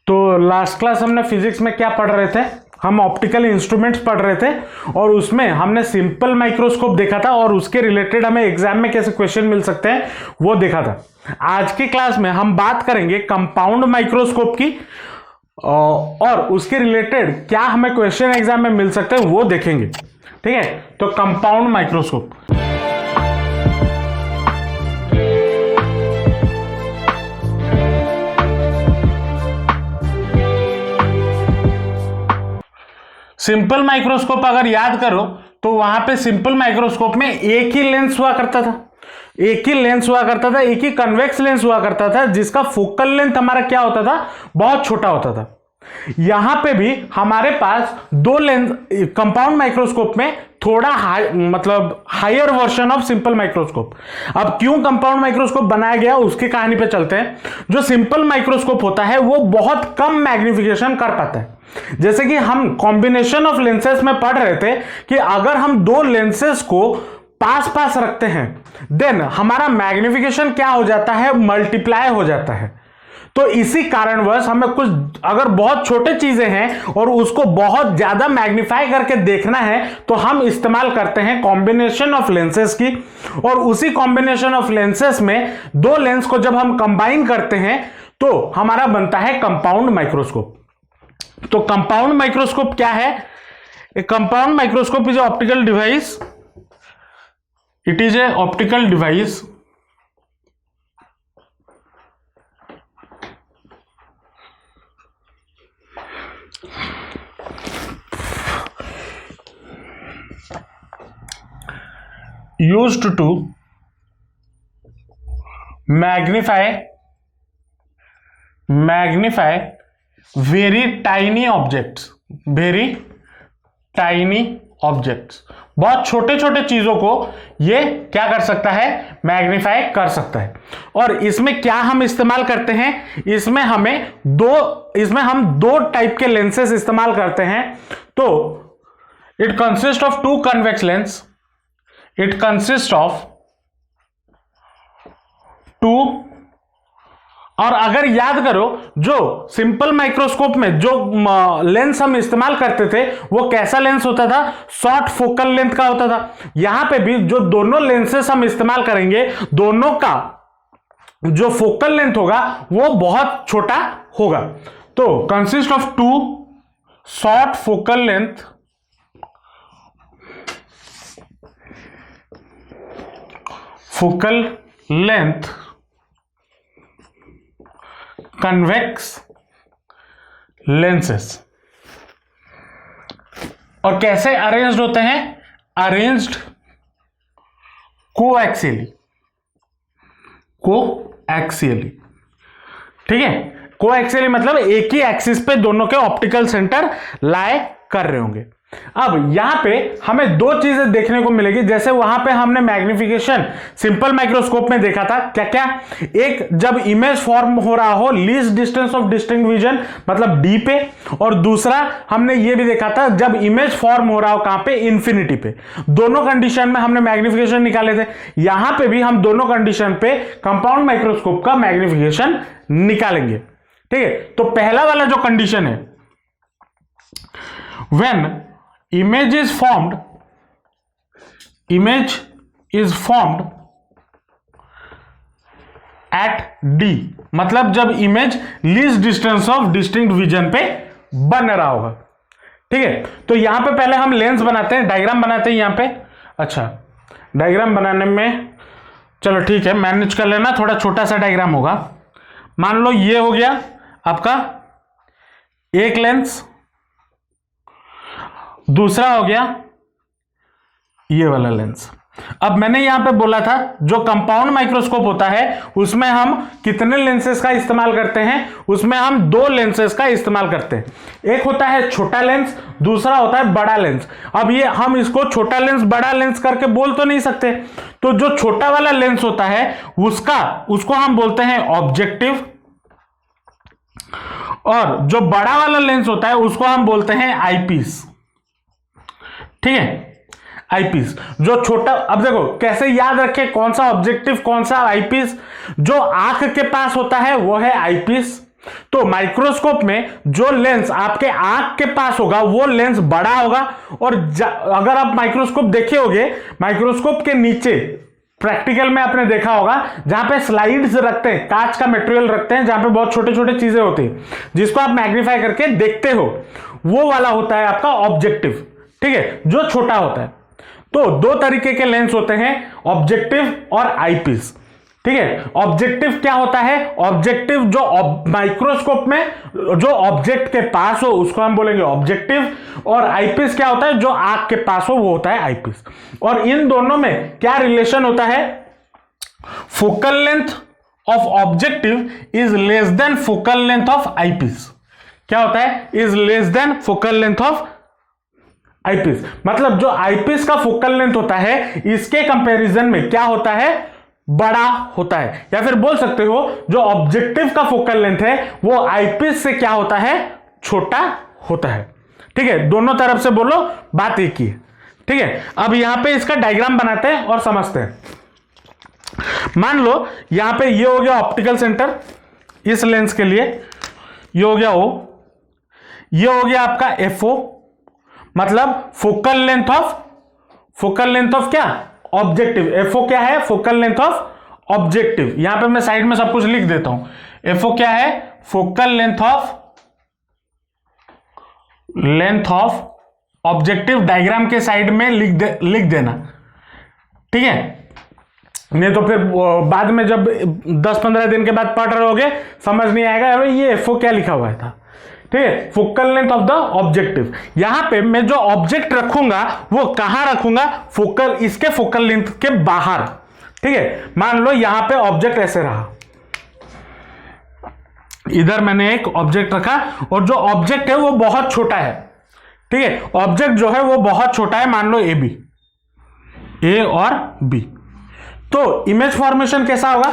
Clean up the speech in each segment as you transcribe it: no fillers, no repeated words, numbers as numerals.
तो last class हमने physics में क्या पढ़ रहे थे, हम ऑप्टिकल इंस्ट्रूमेंट्स पढ़ रहे थे और उसमें हमने सिंपल माइक्रोस्कोप देखा था और उसके रिलेटेड हमें एग्जाम में कैसे क्वेश्चन मिल सकते हैं वो देखा था। आज की क्लास में हम बात करेंगे कंपाउंड माइक्रोस्कोप की और उसके रिलेटेड क्या हमें क्वेश्चन एग्जाम में मिल सकते हैं वो देखेंगे। ठीक है, तो कंपाउंड माइक्रोस्कोप। सिंपल माइक्रोस्कोप अगर याद करो तो वहां पे सिंपल माइक्रोस्कोप में एक ही लेंस हुआ करता था, एक ही कन्वेक्स लेंस हुआ करता था जिसका फोकल लेंथ हमारा क्या होता था, बहुत छोटा होता था। यहां पे भी हमारे पास दो लेंस, कंपाउंड माइक्रोस्कोप में थोड़ा higher version of simple microscope. अब क्यों कंपाउंड माइक्रोस्कोप बनाया गया उसकी कहानी पे चलते हैं। जो सिंपल माइक्रोस्कोप होता है वो बहुत कम मैग्निफिकेशन कर पाता है। जैसे कि हम कॉम्बिनेशन ऑफ लेंसेस में पढ़ रहे थे कि अगर हम दो लेंसेस को पास पास रखते हैं देन हमारा मैग्निफिकेशन क्या हो जाता है, मल्टीप्लाई हो जाता है। तो इसी कारणवश हमें कुछ अगर बहुत छोटे चीजें हैं और उसको बहुत ज्यादा मैग्नीफाई करके देखना है तो हम इस्तेमाल करते हैं कॉम्बिनेशन ऑफ लेंसेस की, और उसी कॉम्बिनेशन ऑफ लेंसेस में दो लेंस को जब हम कंबाइन करते हैं तो हमारा बनता है कंपाउंड माइक्रोस्कोप। तो कंपाउंड माइक्रोस्कोप क्या है? ए compound microscope is a optical device, it is a optical device used to magnify very tiny objects, बहुत छोटे छोटे चीजों को ये क्या कर सकता है, मैग्नीफाई कर सकता है। और इसमें क्या हम इस्तेमाल करते हैं, इसमें हम दो टाइप के लेंसेस इस्तेमाल करते हैं। तो it consist of two convex lens, it consists of two, और अगर याद करो जो सिंपल माइक्रोस्कोप में जो लेंस हम इस्तेमाल करते थे वो कैसा लेंस होता था, शॉर्ट फोकल लेंथ का होता था। यहां पे भी जो दोनों लेंसेस हम इस्तेमाल करेंगे दोनों का जो फोकल लेंथ होगा वो बहुत छोटा होगा। तो consist of two short focal length convex lenses. और कैसे अरेंज्ड होते हैं, अरेंज्ड कोएक्सियली। ठीक है, कोएक्सियली मतलब एक ही एक्सिस पे दोनों के ऑप्टिकल सेंटर लाए कर रहे होंगे। अब यहां पे हमें दो चीजें देखने को मिलेगी। जैसे वहां पे हमने मैग्निफिकेशन सिंपल माइक्रोस्कोप में देखा था, क्या क्या, एक जब इमेज फॉर्म हो रहा हो least distance of distinct vision मतलब डी पे, और दूसरा हमने ये भी देखा था जब इमेज फॉर्म हो रहा हो कहां पे, इंफिनिटी पे। दोनों कंडीशन में हमने मैग्निफिकेशन निकाले थे। यहां पे भी हम दोनों कंडीशन पे कंपाउंड माइक्रोस्कोप का मैग्निफिकेशन निकालेंगे। ठीक है, तो पहला वाला जो कंडीशन है, when image is formed at D, मतलब जब image least distance of distinct vision पे बन रहा होगा। ठीक है, तो यहां पे पहले हम लेंस बनाते हैं, डायग्राम बनाते हैं यहां पे। अच्छा, डायग्राम बनाने में चलो ठीक है, मैनेज कर लेना, थोड़ा छोटा सा डायग्राम होगा। मान लो ये हो गया आपका एक लेंस, दूसरा हो गया ये वाला लेंस। अब मैंने यहां पे बोला था जो कंपाउंड माइक्रोस्कोप होता है उसमें हम कितने लेंसेस का इस्तेमाल करते हैं, उसमें हम दो लेंसेस का इस्तेमाल करते हैं। एक होता है छोटा लेंस, दूसरा होता है बड़ा लेंस। अब ये हम इसको छोटा लेंस बड़ा लेंस करके बोल तो नहीं सकते, तो जो छोटा वाला लेंस होता है उसको हम बोलते हैं ऑब्जेक्टिव, और जो बड़ा वाला लेंस होता है उसको हम बोलते हैं आईपीस। ठीक है, आईपीस जो छोटा, अब देखो कैसे याद रखें कौन सा ऑब्जेक्टिव कौन सा आईपीस। जो आंख के पास होता है वो है आईपीस, तो माइक्रोस्कोप में जो लेंस आपके आंख के पास होगा वो लेंस बड़ा होगा, और अगर आप माइक्रोस्कोप देखे होंगे, माइक्रोस्कोप के नीचे प्रैक्टिकल में आपने देखा होगा जहां पे स्लाइड्स रखते हैं, कांच का मटेरियल रखते हैं जहां पे बहुत छोटे छोटे चीजें होती हैं जिसको आप मैग्नीफाई करके देखते हो, वो वाला होता है आपका ऑब्जेक्टिव। ठीक है, जो छोटा होता है। तो दो तरीके के लेंस होते हैं, ऑब्जेक्टिव और आईपीस। ठीक है, ऑब्जेक्टिव क्या होता है? ऑब्जेक्टिव जो माइक्रोस्कोप में जो ऑब्जेक्ट के पास हो उसको हम बोलेंगे ऑब्जेक्टिव, और आईपीस क्या होता है? जो आंख के पास हो वो होता है आईपीस। और इन दोनों में क्या रिलेशन होता है? Focal length of objective is less than focal length of eyepiece. क्या होता है? Is less than focal length of eyepiece. मतलब जो आईपीस का फोकल लेंथ होता है इसके कंपैरिजन में क्या होता है? बड़ा होता है। या फिर बोल सकते हो जो ऑब्जेक्टिव का फोकल लेंथ है वो आईपीस से क्या होता है? छोटा होता है। ठीक है, दोनों तरफ से बोलो, बात एक ही है। ठीक है, अब यहां पे इसका डायग्राम बनाते हैं और समझते हैं। मान लो यहां पे ये हो गया ऑप्टिकल सेंटर इस लेंस के लिए, ये हो गया O, ये हो गया आपका FO, मतलब फोकल लेंथ ऑफ क्या? ऑब्जेक्टिव। FO क्या है? Focal length of objective. यहां पे मैं साइड में सब कुछ लिख देता हूं। FO क्या है? Focal length of objective. Diagram के साइड में लिख देना। ठीक है, नहीं तो फिर बाद में जब 10-15 दिन के बाद पढ़ रहे होगे समझ नहीं आएगा अरे ये FO क्या लिखा हुआ था। ठीक है, focal length of the objective. यहां पे मैं जो ऑब्जेक्ट रखूंगा वो कहां रखूंगा? इसके फोकल लेंथ के बाहर। ठीक है, मान लो यहां पे ऑब्जेक्ट ऐसे रहा, इधर मैंने एक ऑब्जेक्ट रखा और जो ऑब्जेक्ट है वो बहुत छोटा है। ठीक है, ऑब्जेक्ट जो है वो बहुत छोटा है, मान लो A और B। तो इमेज फॉर्मेशन कैसा होगा?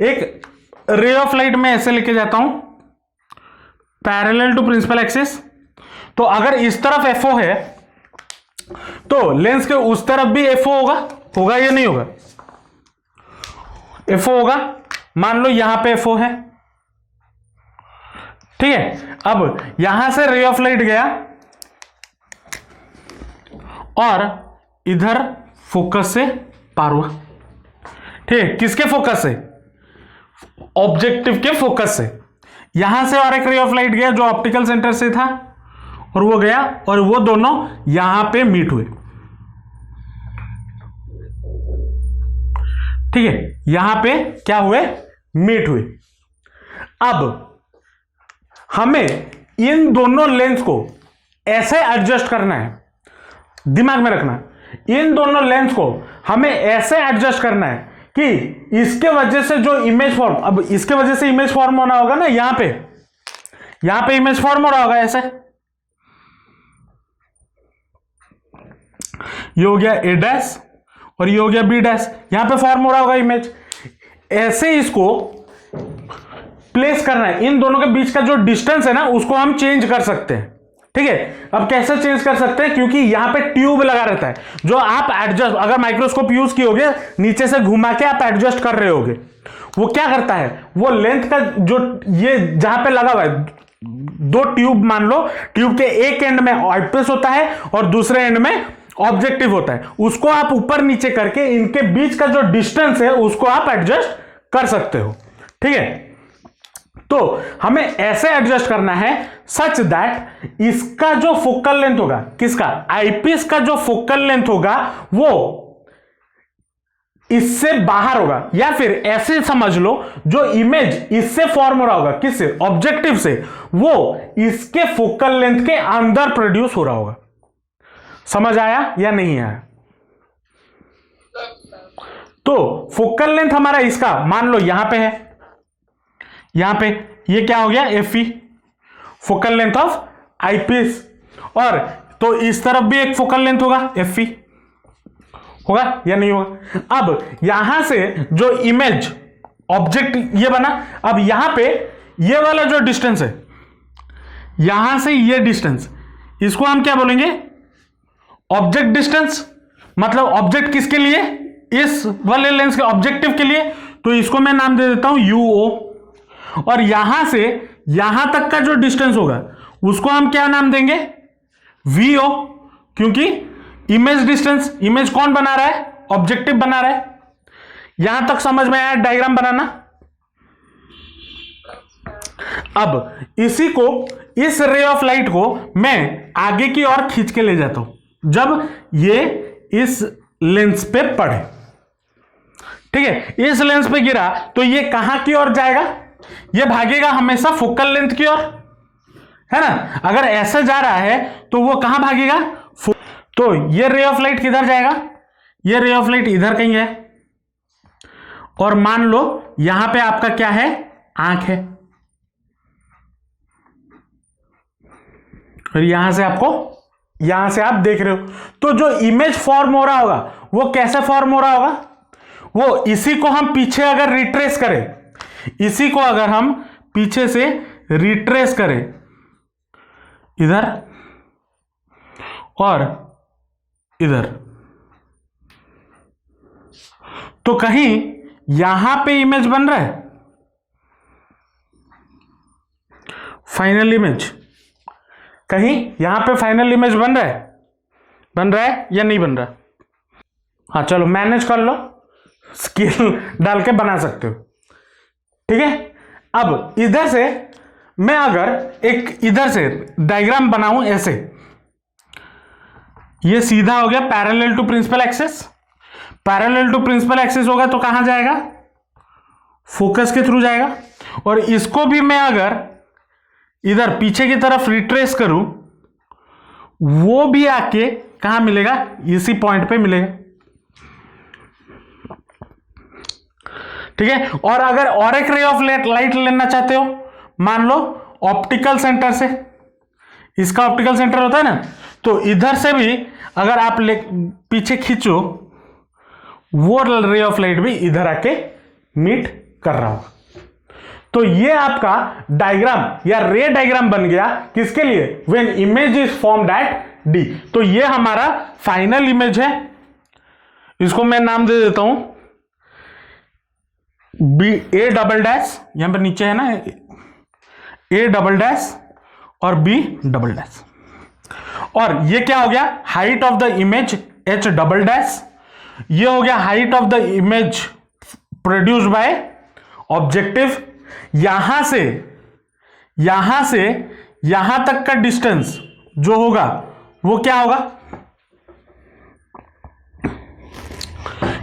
एक रे ऑफ लाइट में ऐसे लेके जाता हूं पैरेलल टू प्रिंसिपल एक्सिस। तो अगर इस तरफ FO है तो लेंस के उस तरफ भी FO होगा या नहीं होगा? FO होगा। मान लो यहां पे FO है। ठीक है, अब यहां से रे ऑफ लाइट गया और इधर फोकस से पार हुआ। ठीक है, किसके फोकस से? ऑब्जेक्टिव के फोकस से। यहां से और एक रे ऑफ लाइट गया जो ऑप्टिकल सेंटर से था और वो गया और वो दोनों यहां पे मीट हुए। ठीक है, यहां पे क्या हुए? मीट हुए। अब हमें इन दोनों लेंस को ऐसे एडजस्ट करना है, दिमाग में रखना, इन दोनों लेंस को हमें ऐसे एडजस्ट करना है कि इसके वजह से जो इमेज फॉर्म, अब इसके वजह से इमेज फॉर्म होना होगा ना, यहां पे इमेज फॉर्म हो रहा होगा ऐसे। ये हो गया A' और ये हो गया B', यहां पे फॉर्म हो रहा होगा इमेज। ऐसे इसको प्लेस करना है, इन दोनों के बीच का जो डिस्टेंस है ना उसको हम चेंज कर सकते हैं। ठीक है, अब कैसे चेंज कर सकते हैं? क्योंकि यहां पे ट्यूब लगा रहता है जो आप एडजस्ट, अगर माइक्रोस्कोप यूज किए होगे नीचे से घुमा के आप एडजस्ट कर रहे होगे, वो क्या करता है? वो लेंथ का जो ये जहां पे लगा हुआ है, दो ट्यूब मान लो, ट्यूब के एक एंड में आईपीस होता है और दूसरे एंड में ऑब्जेक्टिव होता है, उसको आप ऊपर नीचे करके इनके बीच का जो डिस्टेंस है उसको आप एडजस्ट कर सकते हो। ठीक है, तो हमें ऐसे एडजस्ट करना है सच दैट इसका जो फोकल लेंथ होगा, किसका? आईपीस का जो फोकल लेंथ होगा वो इससे बाहर होगा, या फिर ऐसे समझ लो जो इमेज इससे फॉर्म हो रहा होगा, किससे? ऑब्जेक्टिव से, वो इसके फोकल लेंथ के अंदर प्रोड्यूस हो रहा होगा। समझ आया या नहीं आया? तो फोकल लेंथ हमारा इसका मान लो यहां पे है, यहां पे ये क्या हो गया? FE, focal length of eyepiece. और तो इस तरफ भी एक फोकल लेंथ होगा FE, होगा या नहीं होगा? अब यहां से जो इमेज ऑब्जेक्ट ये बना, अब यहां पे ये वाला जो डिस्टेंस है, यहां से ये डिस्टेंस, इसको हम क्या बोलेंगे? Object distance. मतलब ऑब्जेक्ट किसके लिए? इस वाले लेंस के ऑब्जेक्टिव के लिए, तो इसको मैं नाम दे देता हूं UO। और यहां से यहां तक का जो डिस्टेंस होगा उसको हम क्या नाम देंगे, वीओ, क्योंकि इमेज डिस्टेंस, इमेज कौन बना रहा है, ऑब्जेक्टिव बना रहा है। यहां तक समझ में आया डायग्राम बनाना। अब इसी को, इस रे ऑफ लाइट को मैं आगे की ओर खींच के ले जाता हूं जब ये इस लेंस पे पड़े, ठीक है, इस लेंस पे गिरा तो ये कहां की ओर जाएगा, ये भागेगा हमेशा फोकल लेंथ की ओर, है ना। अगर ऐसे जा रहा है तो वो कहां भागेगा, तो ये रे ऑफ लाइट किधर जाएगा, ये रे ऑफ लाइट इधर कहीं है, और मान लो यहां पे आपका क्या है, आंख है, और यहां से आपको, यहां से आप देख रहे हो, तो जो इमेज फॉर्म हो रहा होगा वो कैसे फॉर्म हो रहा होगा, वो इसी को हम पीछे अगर रिट्रेस करें, इसी को अगर हम पीछे से रिट्रेस करें इधर और इधर, तो कहीं यहां पे इमेज बन रहा है, फाइनल इमेज, कहीं यहां पे फाइनल इमेज बन रहा है या नहीं बन रहा। हाँ चलो मैनेज कर लो, स्केल डाल के बना सकते हो, ठीक है। अब इधर से मैं अगर एक इधर से डायग्राम बनाऊं ऐसे, ये सीधा हो गया parallel to principal axis, parallel to principal axis होगा तो कहां जाएगा, फोकस के थ्रू जाएगा, और इसको भी मैं अगर इधर पीछे की तरफ रिट्रेस करूं, वो भी आके कहां मिलेगा, इसी पॉइंट पे मिलेगा, ठीक है। और अगर और एक रे ऑफ लाइट लेना चाहते हो, मान लो ऑप्टिकल सेंटर से, इसका ऑप्टिकल सेंटर होता है ना, तो इधर से भी अगर आप पीछे खींचो, वो रे ऑफ लाइट भी इधर आके मीट कर रहा होगा। तो ये आपका डायग्राम या रे डायग्राम बन गया किसके लिए, when image is formed at D. तो ये हमारा फाइनल इमेज है, इसको मैं नाम दे देता हूं बी, ए डबल डैश, यहां पर नीचे है ना, ए डबल डैश और बी डबल डैश, और ये क्या हो गया, height of the image H double dash, ये हो गया height of the image produce by objective. यहां से यहां तक का डिस्टेंस जो होगा वो क्या होगा,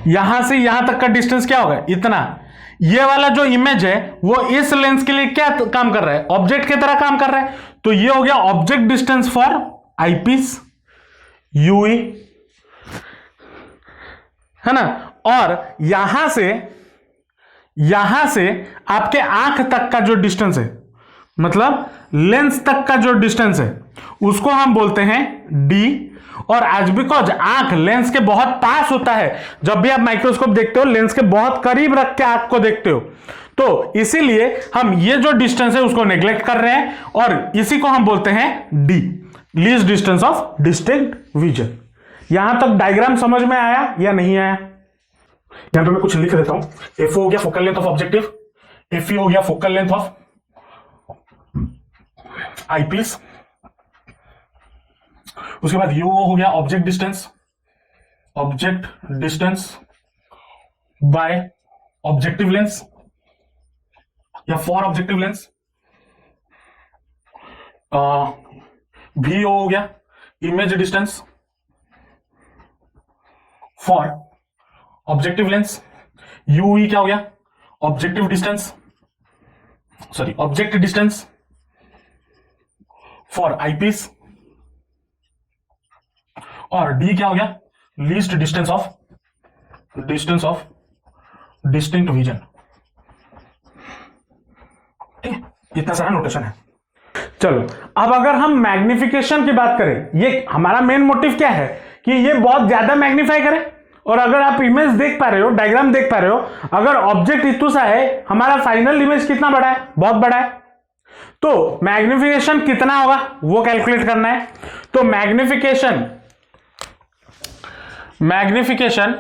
यहां से यहां तक का डिस्टेंस क्या होगा, इतना। ये वाला जो इमेज है वो इस लेंस के लिए क्या काम कर रहा है, ऑब्जेक्ट की तरह काम कर रहा है, तो ये हो गया object distance for eyepiece, u e, है ना। और यहां से आपके आंख तक का जो डिस्टेंस है, मतलब लेंस तक का जो डिस्टेंस है, उसको हम बोलते हैं डी। और आज बिकॉज आंख लेंस के बहुत पास होता है, जब भी आप माइक्रोस्कोप देखते हो लेंस के बहुत करीब रख के आंख को देखते हो, तो इसीलिए हम ये जो डिस्टेंस है उसको नेग्लेक्ट कर रहे हैं, और इसी को हम बोलते हैं D, least distance of distinct vision. यहां तक डायग्राम समझ में आया या नहीं आया। यहां पे मैं कुछ लिख देता हूं, एफ हो गया focal length of objective, F हो गया फोकल लेंथ ऑफ आईपीस, उसके बाद यू हो गया object distance by objective lens या फॉर ऑब्जेक्टिव लेंस, वी हो गया image distance for objective lens, u e क्या हो गया objective distance, sorry object distance for eyepiece, और डी क्या हो गया least distance of distinct vision. ठीक, इतना सारा नोटेशन है। चलो अब अगर हम मैग्निफिकेशन की बात करें, ये हमारा मेन मोटिव क्या है कि ये बहुत ज्यादा मैग्नीफाई करे, और अगर आप इमेज देख पा रहे हो, डायग्राम देख पा रहे हो, अगर ऑब्जेक्ट इतना सा है, हमारा फाइनल इमेज कितना बड़ा है, बहुत बड़ा है, तो मैग्निफिकेशन कितना होगा वो कैलकुलेट करना है। तो मैग्निफिकेशन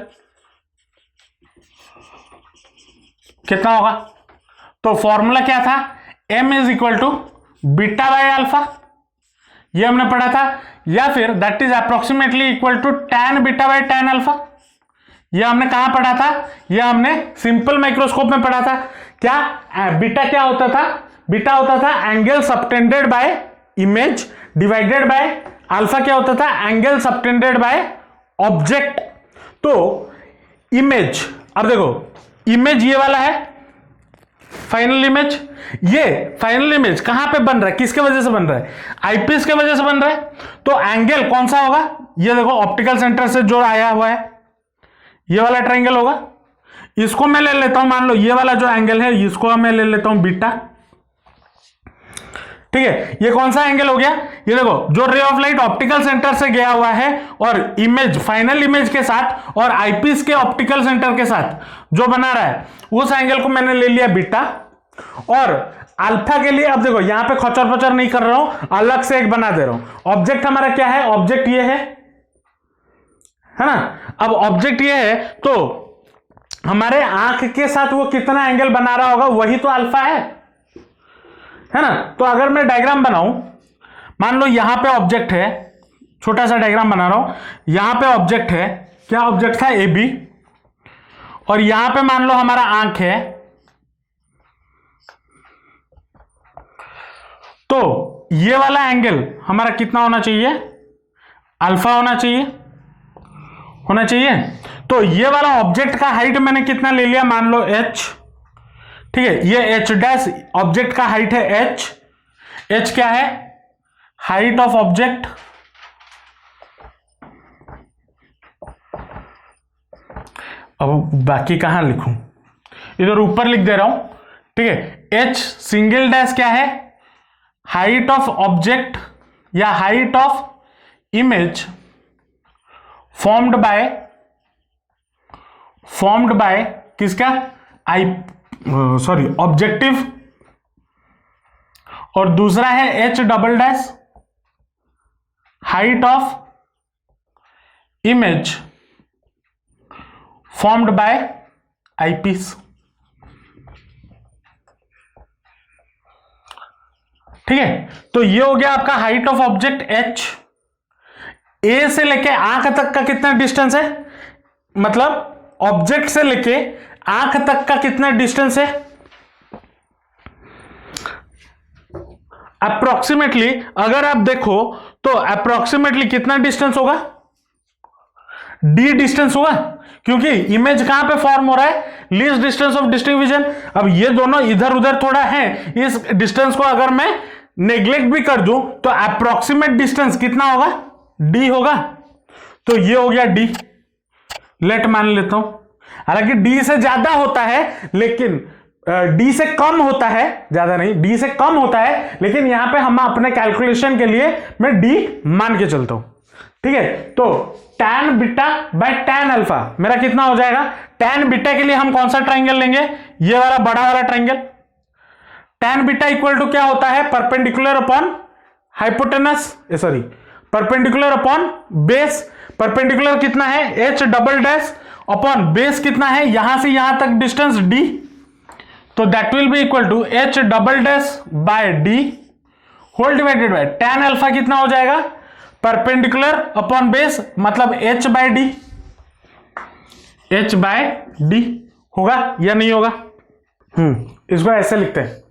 कितना होगा, तो फॉर्मूला क्या था, m is equal to beta by alpha, ये हमने पढ़ा था, या फिर that is approximately equal to tan beta by tan alpha, ये हमने कहां पढ़ा था, ये हमने सिंपल माइक्रोस्कोप में पढ़ा था। क्या बीटा क्या होता था, बीटा होता था angle subtended bye image divided by alpha क्या होता था, एंगल सबटेंडेड बाय ऑब्जेक्ट। तो इमेज, अब देखो इमेज ये वाला है फाइनल इमेज, ये फाइनल इमेज कहां पे बन रहा है, किसके वजह से बन रहा है, आईपीस के वजह से बन रहा है। तो एंगल कौन सा होगा, ये देखो ऑप्टिकल सेंटर से जो आया हुआ है ये वाला ट्रायंगल होगा। इसको मैं ले लेता हूं, मान लो ये वाला जो एंगल है इसको मैं ले लेता हूं बीटा, ठीक है। ये कौन सा एंगल हो गया, ये देखो जो ray of light optical centre से गया हुआ है और इमेज फाइनल इमेज के साथ और आईपीस के ऑप्टिकल सेंटर के साथ जो बना रहा है उस एंगल को मैंने ले लिया बीटा। और अल्फा के लिए अब देखो यहां पे खचर पचर नहीं कर रहा हूं, अलग से एक बना दे रहा हूं। ऑब्जेक्ट हमारा क्या है, ऑब्जेक्ट ये है ना। अब ऑब्जेक्ट ये है तो हमारे आंख के साथ वो कितना एंगल बना रहा होगा वही तो अल्फा है ना। तो अगर मैं डायग्राम बनाऊं, मान लो यहां पे ऑब्जेक्ट है, छोटा सा डायग्राम बना रहा हूं, यहां पे ऑब्जेक्ट है, क्या ऑब्जेक्ट था ए बी, और यहां पे मान लो हमारा आंख है। तो ये वाला एंगल हमारा कितना होना चाहिए, अल्फा होना चाहिए। तो ये वाला ऑब्जेक्ट का हाइट मैंने कितना ले लिया, मान लो h, ठीक है। ये h डैश ऑब्जेक्ट का हाइट है h क्या है, हाइट ऑफ ऑब्जेक्ट। अब बाकी कहां लिखूं, इधर ऊपर लिख दे रहा हूं, ठीक है। h सिंगल डैश क्या है, हाइट ऑफ ऑब्जेक्ट या height of image formed by किसका, ऑब्जेक्टिव। और दूसरा है h double dash height of image formed by eyepiece, ठीक है। तो ये हो गया आपका हाइट ऑफ ऑब्जेक्ट h। ए से लेके आंख तक का कितना डिस्टेंस है, मतलब ऑब्जेक्ट से लेके आंख तक का कितना डिस्टेंस है, अप्रोक्सीमेटली अगर आप देखो तो अप्रोक्सीमेटली कितना डिस्टेंस होगा, d डिस्टेंस होगा, क्योंकि इमेज कहां पे फॉर्म हो रहा है, लीस्ट डिस्टेंस ऑफ डिस्टिंक्विजन। अब ये दोनों इधर उधर थोड़ा है, इस डिस्टेंस को अगर मैं नेग्लेक्ट भी कर दूं तो अप्रोक्सीमेट डिस्टेंस कितना होगा, d होगा। तो ये हो गया d, लेट मान लेता हूं। हालांकि d से ज्यादा होता है, लेकिन d से कम होता है, ज्यादा नहीं, d से कम होता है, लेकिन यहां पे हम अपने कैलकुलेशन के लिए मैं d मान के चलता हूं, ठीक है। तो tan beta by tan alpha मेरा कितना हो जाएगा, tan बीटा के लिए हम कौन सा ट्राइंगल लेंगे, ये वाला बड़ा वाला triangle. tan beta equal to क्या होता है, perpendicular upon hypotenuse, sorry perpendicular upon base. Perpendicular कितना है, h double dash upon base कितना है, यहां से यहां तक डिस्टेंस d, तो that will be equal to h double dash by d whole divided by tan alpha कितना हो जाएगा, परपेंडिकुलर अपॉन बेस मतलब h बाय d होगा या नहीं होगा। इसको ऐसे लिखते हैं,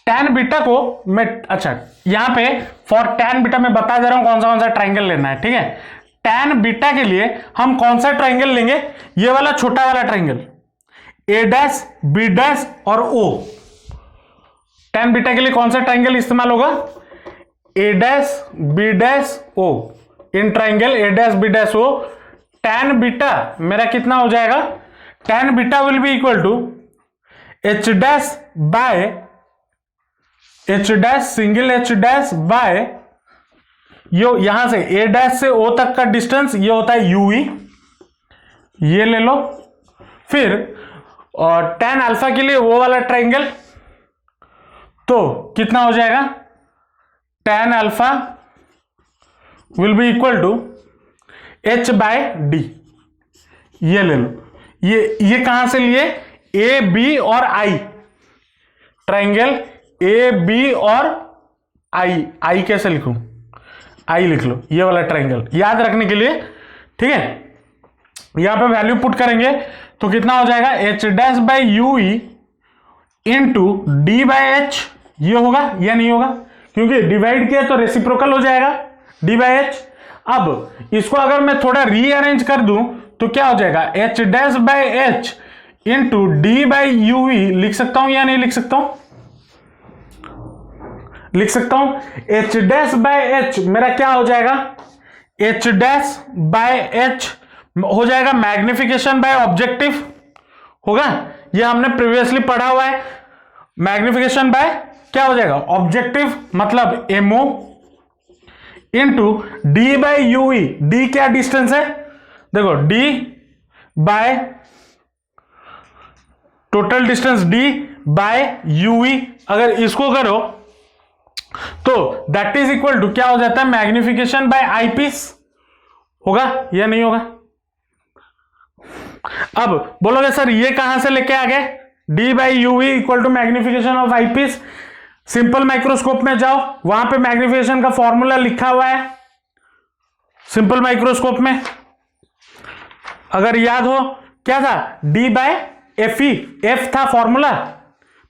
tan बीटा को मैं, अच्छा यहां पे फॉर tan बीटा मैं बता दे रहा हूं कौन सा ट्राइंगल लेना है, ठीक है। tan बीटा के लिए हम कौन सा ट्राइंगल लेंगे, ये वाला छोटा वाला triangle, a dash b dash और o। tan बीटा के लिए कौन सा ट्राइंगल इस्तेमाल होगा, a dash b dash o, इन triangle a dash b dash o। tan beta मेरा कितना हो जाएगा, tan beta will be equal to h dash by h dash single h dash by यो, यहां से a डैश से o तक का डिस्टेंस ये होता है ue, ये ले लो। फिर और tan अल्फा के लिए वो वाला ट्राइंगल, तो कितना हो जाएगा, tan alpha will be equal to h by d, ये ले लो। ये कहां से लिए, a b और i, ट्राइंगल ए बी और आई कैसे लिखूं, आई लिख लो, ये वाला ट्रायंगल याद रखने के लिए, ठीक है। यहां पे वैल्यू पुट करेंगे तो कितना हो जाएगा, H dash by you E into D by H, ये होगा या नहीं होगा, क्योंकि डिवाइड किया तो रेसिप्रोकल हो जाएगा डी बाई एच। अब इसको अगर मैं थोड़ा रीअरेंज कर दूं तो क्या हो जाएगा, H dash by H into D by you ई, लिख सकता हूं या नहीं लिख सकता हूं, लिख सकता हूं। एच डैश बाय एच मेरा क्या हो जाएगा, एच डैश बाय एच हो जाएगा मैग्निफिकेशन बाय ऑब्जेक्टिव होगा, ये हमने प्रीवियसली पढ़ा हुआ है। मैग्निफिकेशन बाय क्या हो जाएगा, ऑब्जेक्टिव मतलब m o into D by u e, d क्या डिस्टेंस है, देखो d by total distance d by u e, अगर इसको करो तो दैट इज इक्वल टू क्या हो जाता है, मैग्निफिकेशन बाय आई पीस होगा या नहीं होगा। अब बोलोगे सर ये कहां से लेके आ गए, d by u equal to magnification of eyepiece, simple microscope में जाओ, वहां पे मैग्निफिकेशन का फॉर्मूला लिखा हुआ है सिंपल माइक्रोस्कोप में, अगर याद हो क्या था, D by F E, F था formula,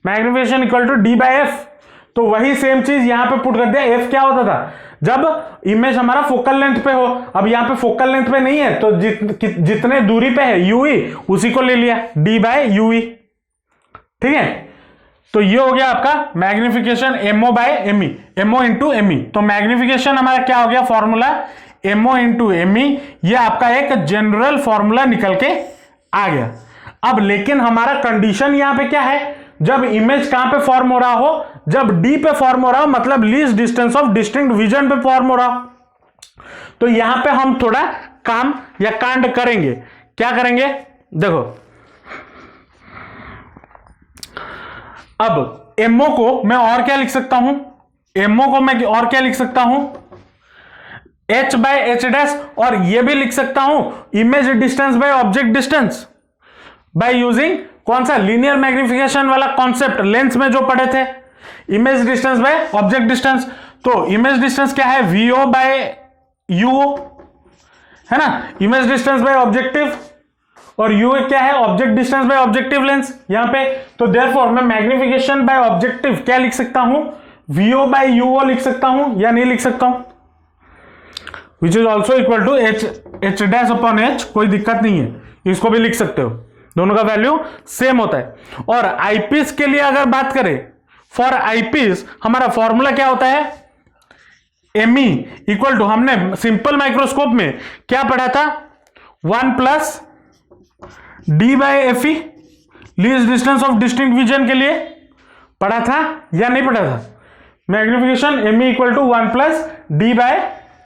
magnification equal to D by F, तो वही सेम चीज यहां पे पुट कर दिया। एफ क्या होता था, जब इमेज हमारा फोकल लेंथ पे हो, अब यहां पे फोकल लेंथ पे नहीं है तो जितने दूरी पे है यूई उसी को ले लिया, डी बाय यूई, ठीक है। तो ये हो गया आपका magnification m o by m e, m o into m e, तो मैग्निफिकेशन हमारा क्या हो गया फॉर्मूला, एमओ इंटू एमई, ये आपका एक जनरल फॉर्मूला निकल के आ गया। अब लेकिन हमारा कंडीशन यहां पे क्या है, जब इमेज कहां पे फॉर्म हो रहा हो, जब डी पे फॉर्म हो रहा हो, मतलब least distance of distinct vision पे फॉर्म हो रहा हो, तो यहां पे हम थोड़ा काम या कांड करेंगे। क्या करेंगे, देखो अब एमओ को मैं और क्या लिख सकता हूं, एमओ को मैं और क्या लिख सकता हूं, एच बाय एच डैश, और ये भी लिख सकता हूं image distance by object distance by using कौन सा, लीनियर मैग्निफिकेशन वाला कॉन्सेप्ट लेंस में जो पढ़े थे, image distance by object distance. तो इमेज डिस्टेंस क्या है, वीओ बाय यूओ है ना, इमेज डिस्टेंस बाय ऑब्जेक्टिव, और यू क्या है, object distance by objective lens यहां पे। तो देयरफॉर मैं मैग्निफिकेशन बाय ऑब्जेक्टिव क्या लिख सकता हूं, वीओ बाय यूओ लिख सकता हूं या नहीं लिख सकता हूं, which is also equal to h dash upon h, कोई दिक्कत नहीं है, इसको भी लिख सकते हो, दोनों का वैल्यू सेम होता है। और आईपीस के लिए अगर बात करें, फॉर आईपीस हमारा फॉर्मूला क्या होता है, एमई इक्वल टू, हमने सिंपल माइक्रोस्कोप में क्या पढ़ा था, 1 plus d by F e, least distance of distinct vision के लिए पढ़ा था या नहीं पढ़ा था, magnification m e equal to 1 plus d by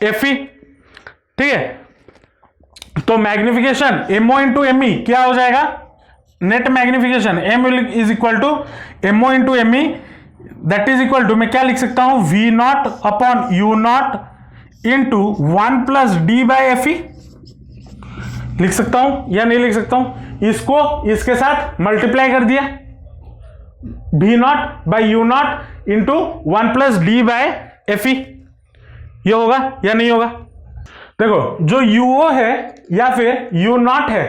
F e, ठीक है। तो मैग्निफिकेशन एमओ इंटू एमई क्या हो जाएगा, net magnification m is equal to m o into m e, that is equal to मैं क्या लिख सकता हूं, v nought upon u nought into 1 plus d by F e, लिख सकता हूं या नहीं लिख सकता हूं, इसको इसके साथ मल्टीप्लाई कर दिया, v nought by u nought into 1 plus d by F E, ये होगा या नहीं होगा। देखो जो यूओ है या फिर यू नॉट है,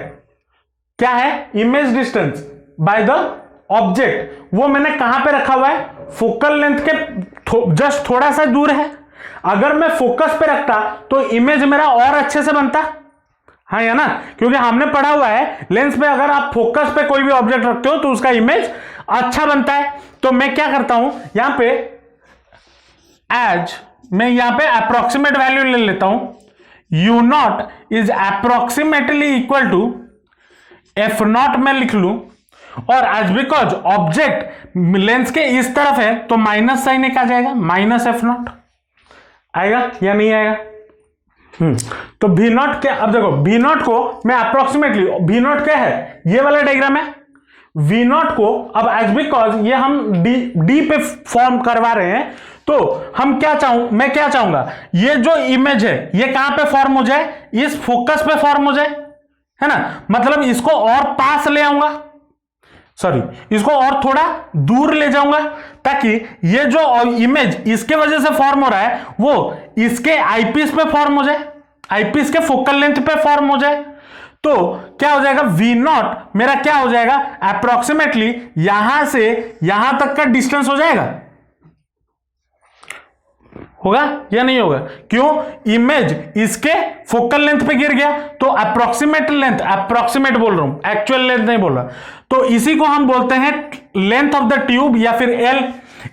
क्या है, image distance by the object, वो मैंने कहां पे रखा हुआ है, फोकल लेंथ के जस्ट थोड़ा सा दूर है। अगर मैं फोकस पे रखता तो इमेज मेरा और अच्छे से बनता, हाँ या ना, क्योंकि हमने पढ़ा हुआ है लेंस पे अगर आप फोकस पे कोई भी ऑब्जेक्ट रखते हो तो उसका इमेज अच्छा बनता है। तो मैं क्या करता हूं यहां पे, एज मैं यहां पे अप्रोक्सीमेट वैल्यू ले लेता हूं, u nought is approximately equal to f nought मैं लिख लूं, और एज बिकॉज ऑब्जेक्ट लेंस के इस तरफ है तो माइनस साइन एक आ जाएगा, माइनस एफ नॉट आएगा या नहीं आएगा। तो भी नॉट क्या, अब देखो भी नॉट को मैं अप्रोक्सीमेटली, भी नॉट क्या है, ये वाला डायग्राम है, वी नॉट को अब एज बिकॉज ये हम डी पे फॉर्म करवा रहे हैं, तो हम क्या मैं क्या चाहूंगा, ये जो इमेज है ये कहां पे फॉर्म हो जाए, इस फोकस पे फॉर्म हो जाए, है ना, मतलब इसको और पास ले आऊंगा, सॉरी, इसको और थोड़ा दूर ले जाऊंगा ताकि ये जो इमेज इसके वजह से फॉर्म हो रहा है वो इसके आईपीस पे फॉर्म हो जाए, आईपीस के फोकल लेंथ पे फॉर्म हो जाए। तो क्या हो जाएगा, वी नॉट मेरा क्या हो जाएगा, अप्रोक्सीमेटली यहां से यहां तक का डिस्टेंस हो जाएगा। होगा या नहीं होगा? क्यों? इमेज इसके फोकल लेंथ पे गिर गया तो अप्रोक्सीमेट लेंथ, अप्रोक्सीमेट बोल रहा हूं, एक्चुअल लेंथ नहीं बोल रहा। तो इसी को हम बोलते हैं लेंथ ऑफ द ट्यूब या फिर एल।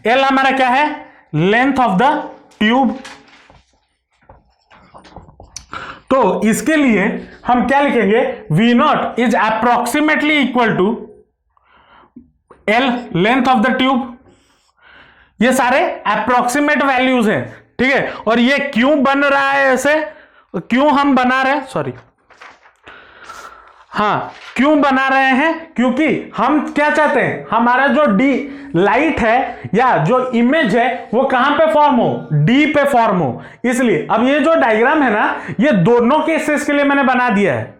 एल हमारा क्या है, लेंथ ऑफ द ट्यूब। तो इसके लिए हम क्या लिखेंगे, v nought is approximately equal to l, length of the tube. ये सारे अप्रोक्सीमेट वैल्यूज हैं, ठीक है। और ये क्यों बन रहा है ऐसे, क्यों हम बना रहे हैं, सॉरी, हाँ, क्यों बना रहे हैं, क्योंकि हम क्या चाहते हैं, हमारा जो डी लाइट है या जो इमेज है वो कहां पे फॉर्म हो, डी पे फॉर्म हो। इसलिए अब ये जो डायग्राम है ना, ये दोनों केसेस के लिए मैंने बना दिया है,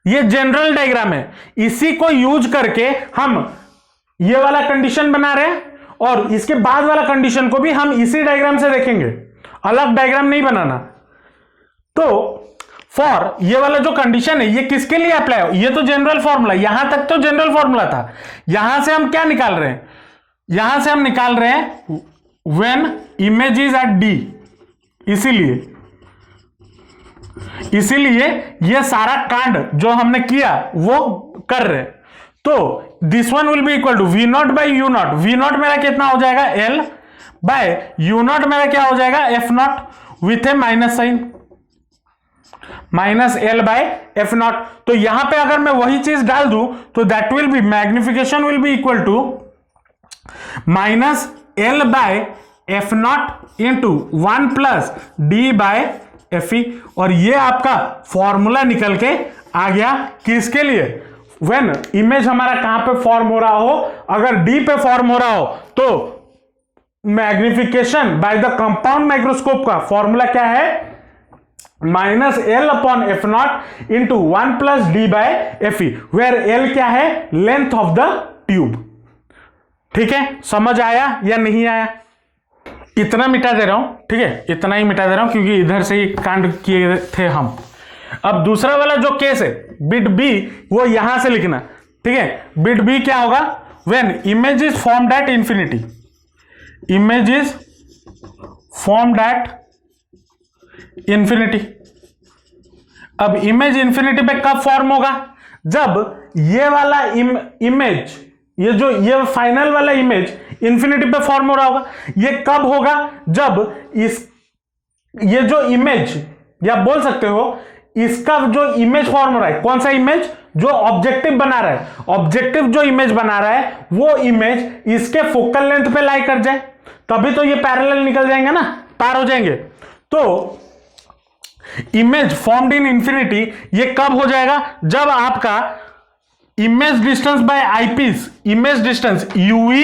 ये जनरल डायग्राम है। इसी को यूज करके हम ये वाला कंडीशन बना रहे हैं और इसके बाद वाला कंडीशन को भी हम इसी डायग्राम से देखेंगे, अलग डायग्राम नहीं बनाना। तो फॉर ये वाला जो कंडीशन है ये किसके लिए अप्लाई हो, ये तो जनरल फॉर्मूला, यहां तक तो जनरल फॉर्मूला था। यहां से हम क्या निकाल रहे हैं, यहां से हम निकाल रहे हैं when image is at d. इसीलिए ये सारा कांड जो हमने किया वो कर रहे हैं। तो this one will be equal to v nought by u nought. V nought मेरा कितना हो जाएगा, एल बाय यू नॉट मेरा क्या हो जाएगा, f nought with a minus sign, minus L by f nought. तो यहां पे अगर मैं वही चीज डाल दूं तो that will be magnification will be equal to minus L by f nought into 1 plus d by F e. और ये आपका फॉर्मूला निकल के आ गया किसके लिए, व्हेन इमेज हमारा कहां पे फॉर्म हो रहा हो, अगर डी पे फॉर्म हो रहा हो तो magnification by the compound microscope का फॉर्मूला क्या है, minus l upon f nought into 1 plus d by F e, where l क्या है, लेंथ ऑफ द ट्यूब। ठीक है, समझ आया या नहीं आया? इतना मिटा दे रहा हूं, ठीक है, इतना ही मिटा दे रहा हूं क्योंकि इधर से ही कांड किए थे हम। अब दूसरा वाला जो केस है बिट बी, वो यहां से लिखना, ठीक है। बिट बी क्या होगा, when image is formed at infinity, image is formed at infinity. अब इमेज इंफिनिटी पे कब फॉर्म होगा, जब ये वाला इमेज, ये फाइनल वाला इमेज इंफिनिटी पे फॉर्म हो रहा होगा। ये कब होगा, जब ये जो इमेज, या बोल सकते हो इसका जो इमेज फॉर्म हो रहा है, कौन सा इमेज, जो ऑब्जेक्टिव बना रहा है, ऑब्जेक्टिव जो इमेज बना रहा है वो इमेज इसके फोकल लेंथ पे लाई कर जाए, तभी तो ये पैरेलल निकल जाएंगे ना, पार हो जाएंगे। तो इमेज फॉर्म्ड इन इंफिनिटी ये कब हो जाएगा, जब आपका image distance by eyepiece, image distance u v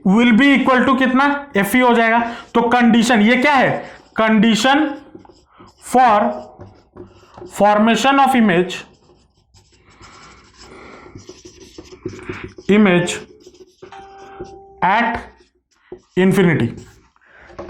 will be equal to कितना, एफ ई हो जाएगा। तो कंडीशन ये क्या है, condition for formation of image at infinity,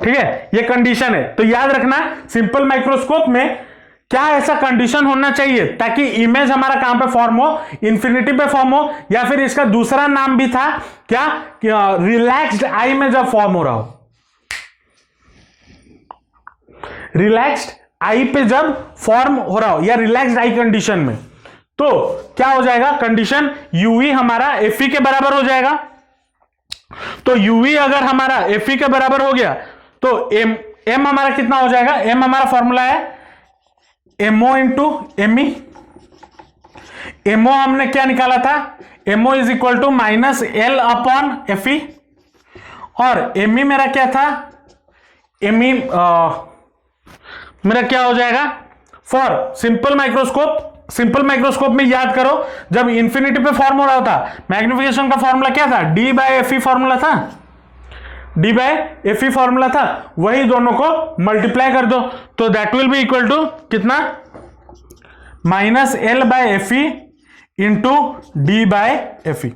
ठीक है, ये कंडीशन है। तो याद रखना सिंपल माइक्रोस्कोप में क्या ऐसा कंडीशन होना चाहिए ताकि इमेज हमारा कहां पे फॉर्म हो, इंफिनिटी पे फॉर्म हो, या फिर इसका दूसरा नाम भी था क्या, रिलैक्स्ड आई में जब फॉर्म हो रहा हो, रिलैक्स्ड आई पे जब फॉर्म हो रहा हो, या रिलैक्स्ड आई कंडीशन में, तो क्या हो जाएगा, कंडीशन यूवी हमारा एफई के बराबर हो जाएगा। तो यूवी अगर हमारा एफई के बराबर हो गया तो एम हमारा कितना हो जाएगा, एम हमारा फॉर्मूला है एमओ इंटू एमई। एमओ हमने क्या निकाला था, m o is equal to minus l upon f e, और एमई मेरा क्या था, एमई मेरा क्या हो जाएगा, for simple microscope. Simple microscope में याद करो जब इंफिनिटी पे फॉर्म हो रहा था, मैग्निफिकेशन का फॉर्मूला क्या था, D by F E formula था, D by F E formula था, वही दोनों को मल्टीप्लाई कर दो तो that will be equal to कितना, minus L by F E into D by F E.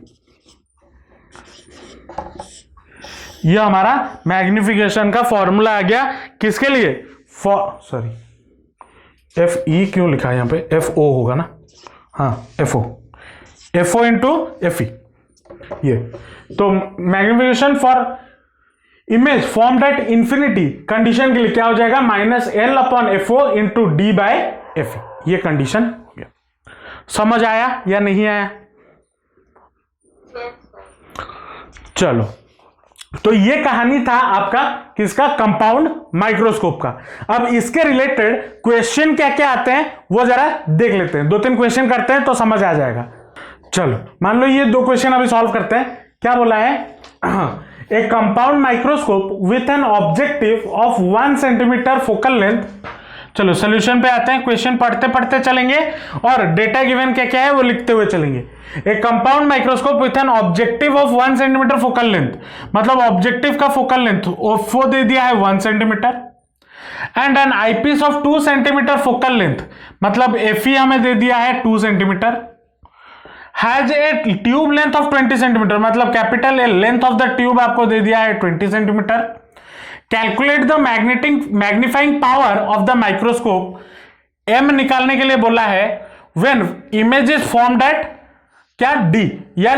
ये हमारा मैग्निफिकेशन का फॉर्मूला आ गया किसके लिए, सॉरी एफ ई क्यों लिखा है यहां पे, एफ ओ होगा ना, हाँ एफ ओ इंटू एफ ई। ये तो magnification for image formed at infinity condition के लिए क्या हो जाएगा, -L upon f o into D by F E. ये कंडीशन हो गया। समझ आया या नहीं आया? चलो, तो ये कहानी था आपका किसका, कंपाउंड माइक्रोस्कोप का। अब इसके रिलेटेड क्वेश्चन क्या क्या आते हैं वो जरा देख लेते हैं, 2-3 क्वेश्चन करते हैं तो समझ आ जाएगा। चलो मान लो ये 2 क्वेश्चन अभी सॉल्व करते हैं। क्या बोला है, ए compound microscope with an objective of 1 centimetre focal length. चलो सोल्यूशन पे आते हैं, क्वेश्चन पढ़ते पढ़ते चलेंगे और डेटा गिवन क्या क्या है वो लिखते हुए चलेंगे। A compound microscope with an objective of 1 centimetre focal length, मतलब ऑब्जेक्टिव का फोकल लेंथ वो दे दिया है 1 centimetre, and an eyepiece of 2 centimetre focal length, मतलब एफई हमें दे दिया है 2 centimetre, has a tube length of 20 centimetre, मतलब capital L length of the tube आपको दे दिया है 20 centimetre. Calculate the magnifying power of the microscope, M निकालने के लिए बोला है when image is formed at क्या, डी, या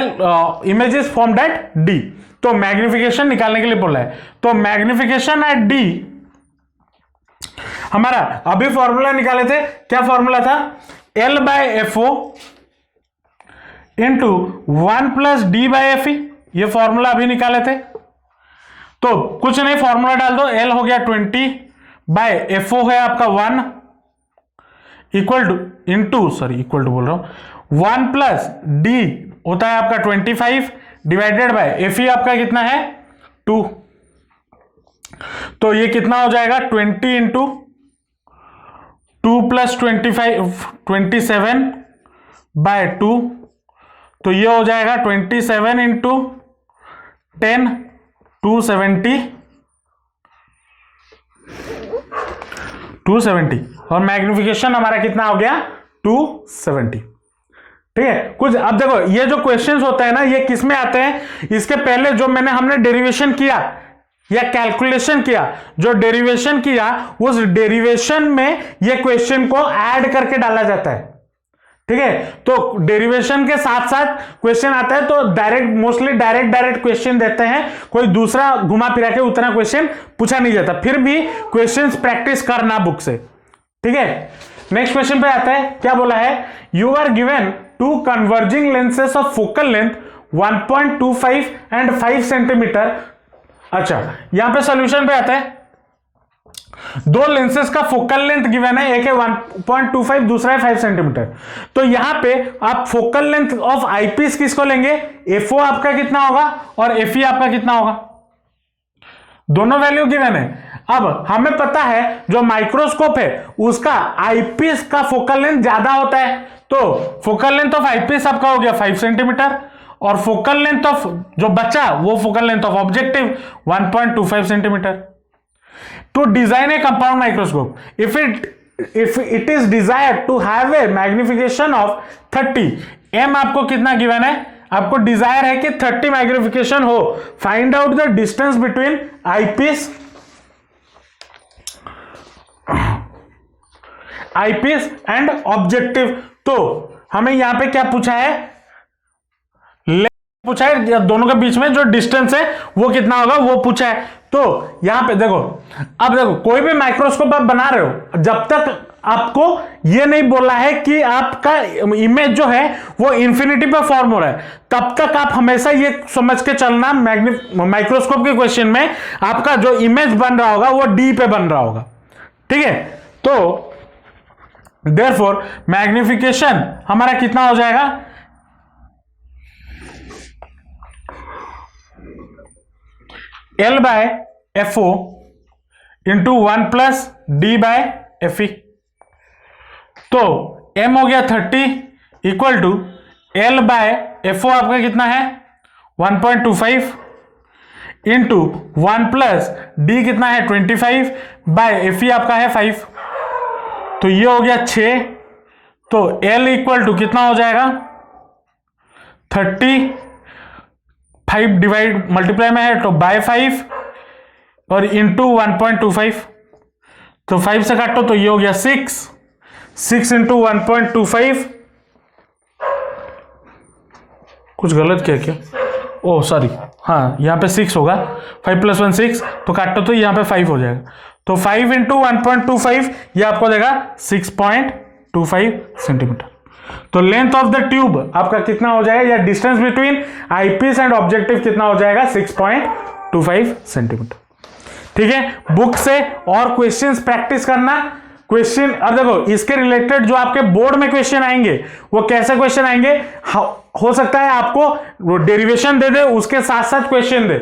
image is formed at D. तो मैग्निफिकेशन निकालने के लिए बोला है, तो मैग्निफिकेशन एट डी हमारा अभी फॉर्मूला निकाले थे, क्या फॉर्मूला था, L by f o into 1 plus d by F E. ये फॉर्मूला अभी निकाले थे, तो कुछ नहीं फॉर्मूला डाल दो, L हो गया 20 बाय एफ ओ है आपका 1 equal to into, sorry equal to बोल रहा हूं, 1 प्लस डी होता है आपका 25 डिवाइडेड बाय एफ ई आपका कितना है 2। तो ये कितना हो जाएगा 20 इंटू 2 प्लस 25 27 बाय 2, तो ये हो जाएगा 27 इंटू 10 270 और मैग्निफिकेशन हमारा कितना हो गया 270। ठीक है, कुछ अब देखो ये जो क्वेश्चंस होते हैं ना ये किस में आते हैं, इसके पहले जो हमने डेरिवेशन किया या कैलकुलेशन किया, जो डेरिवेशन किया उस डेरिवेशन में ये क्वेश्चन को ऐड करके डाला जाता है। ठीक है, तो डेरिवेशन के साथ साथ क्वेश्चन आता है, तो मोस्टली डायरेक्ट क्वेश्चन देते हैं, कोई दूसरा घुमा फिरा के उतना क्वेश्चन पूछा नहीं जाता, फिर भी क्वेश्चंस प्रैक्टिस करना बुक से। ठीक है, नेक्स्ट क्वेश्चन पे आता है, क्या बोला है, you are given 2 converging lenses of focal length 1.25 and 5 centimetre. अच्छा, यहां पे सॉल्यूशन पे आता है, 2 लेंसेज का फोकल लेंथ गिवन है, एक है 1.25 दूसरा है 5 सेंटीमीटर। तो यहां पे आप फोकल लेंथ ऑफ आईपीस किसको लेंगे, एफओ आपका कितना होगा और एफई आपका कितना होगा, दोनों वैल्यू गिवन है। अब हमें पता है जो माइक्रोस्कोप है उसका आईपीस का फोकल लेंथ ज्यादा होता है, तो फोकल लेंथ ऑफ आईपीस आपका हो गया 5 सेंटीमीटर और फोकल लेंथ ऑफ जो बचा वो focal length of objective 1.25 centimetre. To design a compound microscope, if it is desired to have a magnification of 30, m आपको कितना गिवन है, आपको डिजायर है कि 30 मैग्निफिकेशन हो, find out the distance between eyepiece and objective. तो हमें यहां पे क्या पूछा है, पूछा है दोनों के बीच में जो डिस्टेंस है वो कितना होगा वो पूछा है। तो यहां पे देखो, अब देखो कोई भी माइक्रोस्कोप आप बना रहे हो, जब तक आपको ये नहीं बोला है कि आपका इमेज जो है वो इंफिनिटी पे फॉर्म हो रहा है, तब तक आप हमेशा ये समझ के चलना माइक्रोस्कोप के क्वेश्चन में आपका जो इमेज बन रहा होगा वो डी पे बन रहा होगा। ठीक है, तो देयरफॉर मैग्निफिकेशन हमारा कितना हो जाएगा, L by f o into 1 plus d by F e. तो m हो गया 30 equal to L by f o आपका कितना है 1.25 इंटू 1 प्लस डी कितना है 25 बाय एफ ई आपका है 5, तो ये हो गया 6। तो L इक्वल टू कितना हो जाएगा 30 5 डिवाइड मल्टीप्लाई में है तो बाय 5 और इंटू 1.25, तो 5 से काटो तो ये हो गया 6 इंटू 1.25, कुछ गलत किया क्या, ओह सॉरी, हाँ यहाँ पे 6 होगा, 5 + 1 6, तो काटो तो यहाँ पे 5 हो जाएगा, तो 5 इंटू 1.25 ये आपको देगा 6.25 सेंटीमीटर। तो लेंथ ऑफ द ट्यूब आपका कितना हो जाएगा, या distance between eyepiece and objective कितना हो जाएगा, 6.25 सेंटीमीटर। ठीक है, बुक से और क्वेश्चंस प्रैक्टिस करना। क्वेश्चन और देखो इसके रिलेटेड जो आपके बोर्ड में क्वेश्चन आएंगे वो कैसे क्वेश्चन आएंगे, हो सकता है आपको वो डेरिवेशन दे दे, उसके साथ साथ क्वेश्चन दे,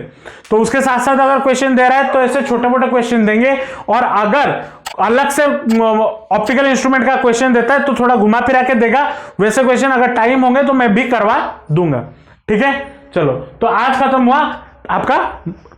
तो उसके साथ साथ अगर क्वेश्चन दे रहा है तो ऐसे छोटे मोटे क्वेश्चन देंगे, और अगर अलग से ऑप्टिकल इंस्ट्रूमेंट का क्वेश्चन देता है तो थोड़ा घुमा फिरा के देगा, वैसे क्वेश्चन अगर टाइम होंगे तो मैं भी करवा दूंगा। ठीक है, चलो तो आज खत्म हुआ आपका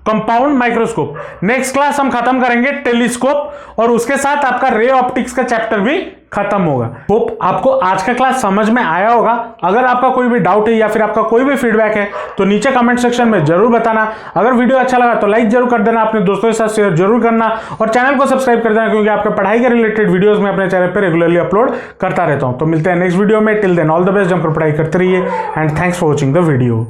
कंपाउंड माइक्रोस्कोप। नेक्स्ट क्लास हम खत्म करेंगे टेलीस्कोप, और उसके साथ आपका रे ऑप्टिक्स का चैप्टर भी खत्म होगा। होप आपको आज का क्लास समझ में आया होगा। अगर आपका कोई भी डाउट है या फिर आपका कोई भी फीडबैक है तो नीचे कमेंट सेक्शन में जरूर बताना। अगर वीडियो अच्छा लगा तो लाइक जरूर कर देना, अपने दोस्तों के साथ शेयर जरूर करना, और चैनल को सब्सक्राइब कर देना, क्योंकि आपके पढ़ाई के रिलेटेड वीडियोस मैं अपने चैनल पर रेगुलरली अपलोड करता रहता हूं। तो मिलते हैं नेक्स्ट वीडियो में, till then all the best, जम पर पढ़ाई करते रहिए and thanks for watching the video.